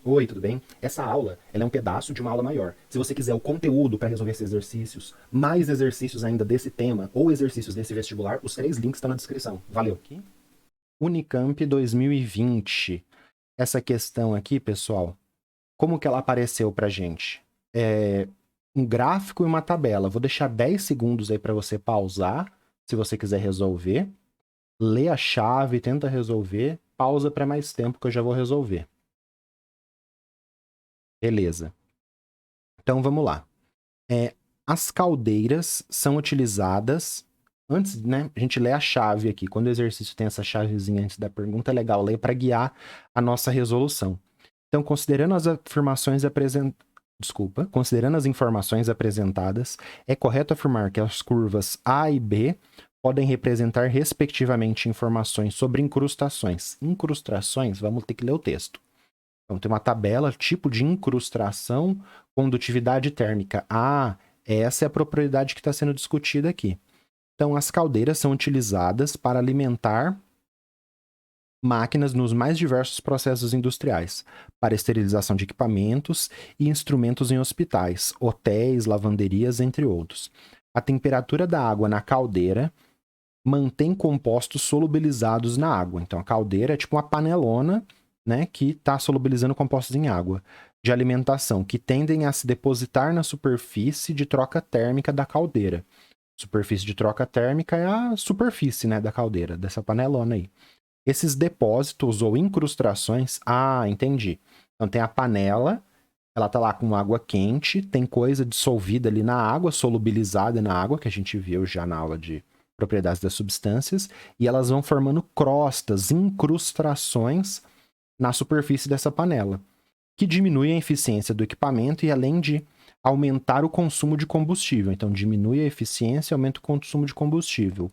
Oi, tudo bem? Essa aula, ela é um pedaço de uma aula maior. Se você quiser o conteúdo para resolver esses exercícios, mais exercícios ainda desse tema ou exercícios desse vestibular, os 3 links estão na descrição. Valeu. Aqui. Unicamp 2020. Essa questão aqui, pessoal, como que ela apareceu pra gente? É um gráfico e uma tabela. Vou deixar 10 segundos aí para você pausar, se você quiser resolver. Lê a chave, tenta resolver. Pausa para mais tempo que eu já vou resolver. Beleza. Então vamos lá. As caldeiras são utilizadas. Antes, né? A gente lê a chave aqui. Quando o exercício tem essa chavezinha antes da pergunta, é legal ler para guiar a nossa resolução. Então, considerando as informações apresentadas, é correto afirmar que as curvas A e B podem representar, respectivamente, informações sobre incrustações. Incrustações, vamos ter que ler o texto. Então, tem uma tabela, tipo de incrustação, condutividade térmica. Essa é a propriedade que está sendo discutida aqui. Então, as caldeiras são utilizadas para alimentar máquinas nos mais diversos processos industriais, para esterilização de equipamentos e instrumentos em hospitais, hotéis, lavanderias, entre outros. A temperatura da água na caldeira mantém compostos solubilizados na água. Então, a caldeira é tipo uma panelona, né, que está solubilizando compostos em água de alimentação, que tendem a se depositar na superfície de troca térmica da caldeira. Superfície de troca térmica é a superfície, né, da caldeira, dessa panelona aí. Esses depósitos ou incrustações, entendi. Então tem a panela, ela tá lá com água quente, tem coisa dissolvida ali na água, solubilizada na água, que a gente viu já na aula de propriedades das substâncias, e elas vão formando crostas, incrustações na superfície dessa panela, que diminuem a eficiência do equipamento e além de aumentar o consumo de combustível. Então diminui a eficiência e aumenta o consumo de combustível.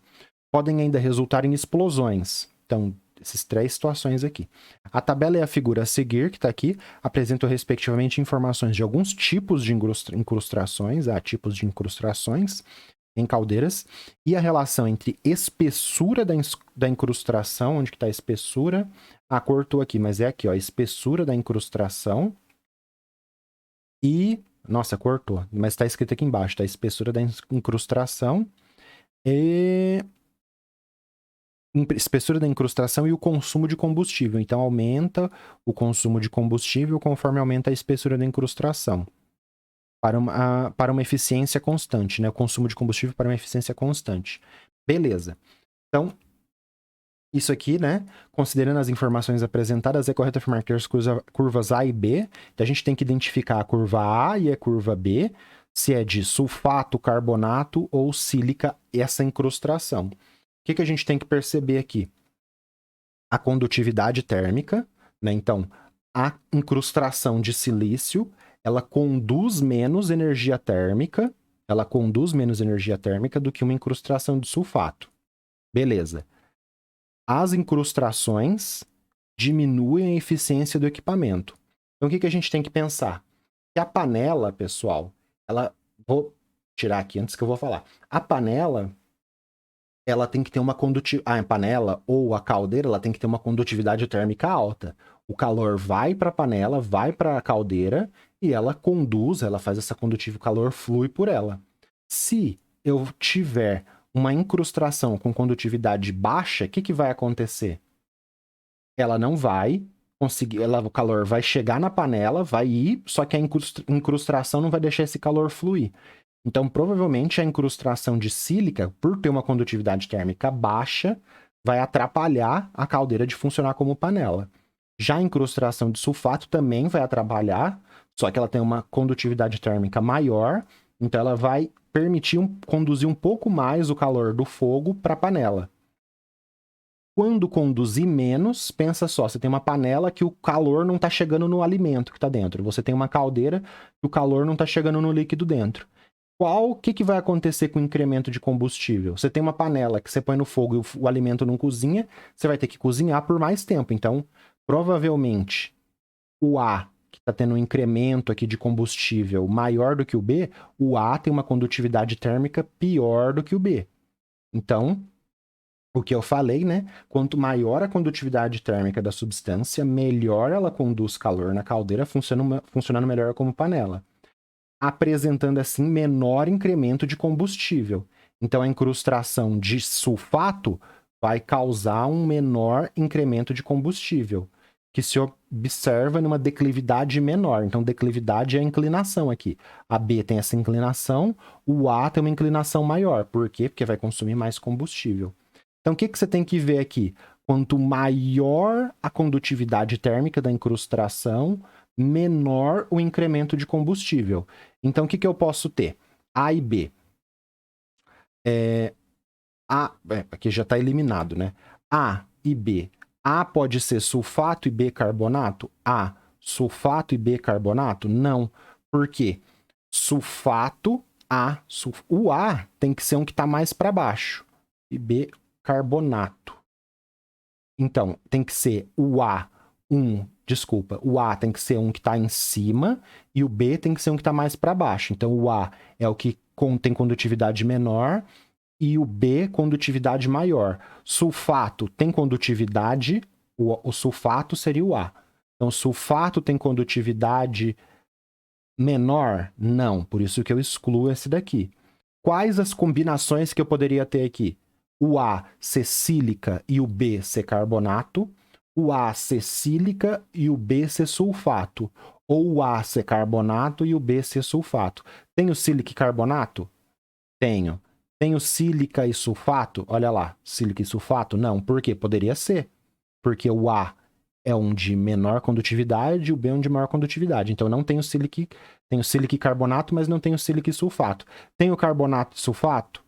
Podem ainda resultar em explosões. Então, essas 3 situações aqui. A tabela e a figura a seguir, que está aqui, apresentam respectivamente informações de alguns tipos de incrustações, tipos de incrustações em caldeiras, e a relação entre espessura da incrustação, onde está a espessura, cortou aqui, mas é aqui, ó, a espessura da incrustação e... Nossa, cortou, mas está escrito aqui embaixo, tá? A espessura da incrustação e espessura da incrustação e o consumo de combustível. Então, aumenta o consumo de combustível conforme aumenta a espessura da incrustação. Para uma eficiência constante, né? O consumo de combustível para uma eficiência constante. Beleza. Então, isso aqui, né? Considerando as informações apresentadas, é correto afirmar que as curvas A e B, então a gente tem que identificar a curva A e a curva B, se é de sulfato, carbonato ou sílica, essa incrustação. O que a gente tem que perceber aqui? A condutividade térmica, né? Então, a incrustação de silício, ela conduz menos energia térmica, do que uma incrustação de sulfato. Beleza. As incrustações diminuem a eficiência do equipamento. Então, o que a gente tem que pensar? Que a panela, pessoal, vou tirar aqui antes que eu vou falar. A panela, ela tem que ter uma condutividade. A panela ou a caldeira, ela tem que ter uma condutividade térmica alta. O calor vai para a panela, vai para a caldeira e ela conduz, ela faz essa condutiva, o calor flui por ela. Se eu tiver uma incrustação com condutividade baixa, o que vai acontecer? Ela não vai conseguir, o calor vai chegar na panela, vai ir, só que a incrustação não vai deixar esse calor fluir. Então, provavelmente, a incrustação de sílica, por ter uma condutividade térmica baixa, vai atrapalhar a caldeira de funcionar como panela. Já a incrustação de sulfato também vai atrapalhar, só que ela tem uma condutividade térmica maior, então ela vai permitir conduzir um pouco mais o calor do fogo para a panela. Quando conduzir menos, pensa só, você tem uma panela que o calor não está chegando no alimento que está dentro. Você tem uma caldeira que o calor não está chegando no líquido dentro. O que vai acontecer com o incremento de combustível? Você tem uma panela que você põe no fogo e o alimento não cozinha, você vai ter que cozinhar por mais tempo. Então, provavelmente, o A, que está tendo um incremento aqui de combustível maior do que o B, o A tem uma condutividade térmica pior do que o B. Então, o que eu falei, né? Quanto maior a condutividade térmica da substância, melhor ela conduz calor na caldeira, funcionando melhor como panela, apresentando assim menor incremento de combustível. Então a incrustação de sulfato vai causar um menor incremento de combustível, que se observa numa declividade menor. Então declividade é a inclinação aqui. A B tem essa inclinação, o A tem uma inclinação maior. Por quê? Porque vai consumir mais combustível. Então o que você tem que ver aqui? Quanto maior a condutividade térmica da incrustação, menor o incremento de combustível. Então, o que eu posso ter? A e B. Aqui já está eliminado, né? A e B. A pode ser sulfato e B carbonato? A. Sulfato e B carbonato? Não. Por quê? Sulfato, A. O A tem que ser um que está mais para baixo. E B carbonato. Então, tem que ser o A, o A tem que ser um que está em cima e o B tem que ser um que está mais para baixo. Então, o A é o que tem condutividade menor e o B, condutividade maior. Sulfato tem condutividade, o sulfato seria o A. Então, sulfato tem condutividade menor? Não, por isso que eu excluo esse daqui. Quais as combinações que eu poderia ter aqui? O A ser sílica e o B ser carbonato, o A ser sílica e o B ser sulfato, ou o A ser carbonato e o B ser sulfato. Tenho sílica e carbonato? Tenho. Tenho sílica e sulfato? Olha lá, sílica e sulfato? Não, por quê? Poderia ser. Porque o A é um de menor condutividade e o B é um de maior condutividade. Então não tenho sílica e carbonato, mas não tenho sílica e sulfato. Tenho carbonato e sulfato?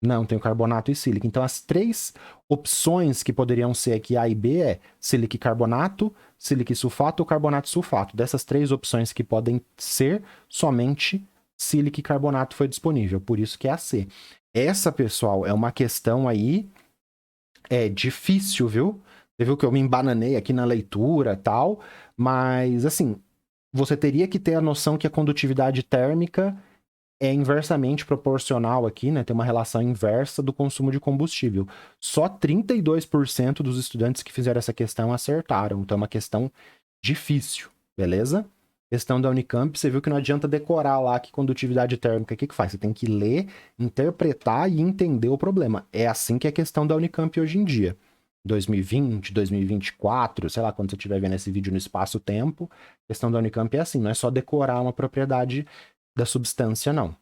Não, tenho carbonato e sílica. Então as três opções que poderiam ser aqui A e B é sílica e carbonato, sílica e sulfato ou carbonato e sulfato. Dessas três opções que podem ser, somente sílica e carbonato foi disponível. Por isso que é a C. Essa, pessoal, é uma questão aí difícil, viu? Você viu que eu me embananei aqui na leitura e tal, mas, assim, você teria que ter a noção que a condutividade térmica é inversamente proporcional aqui, né? Tem uma relação inversa do consumo de combustível. Só 32% dos estudantes que fizeram essa questão acertaram. Então é uma questão difícil, beleza? Questão da Unicamp, você viu que não adianta decorar lá que condutividade térmica, o que faz? Você tem que ler, interpretar e entender o problema. É assim que é a questão da Unicamp hoje em dia. 2020, 2024, sei lá, quando você estiver vendo esse vídeo no espaço-tempo, a questão da Unicamp é assim, não é só decorar uma propriedade da substância, não.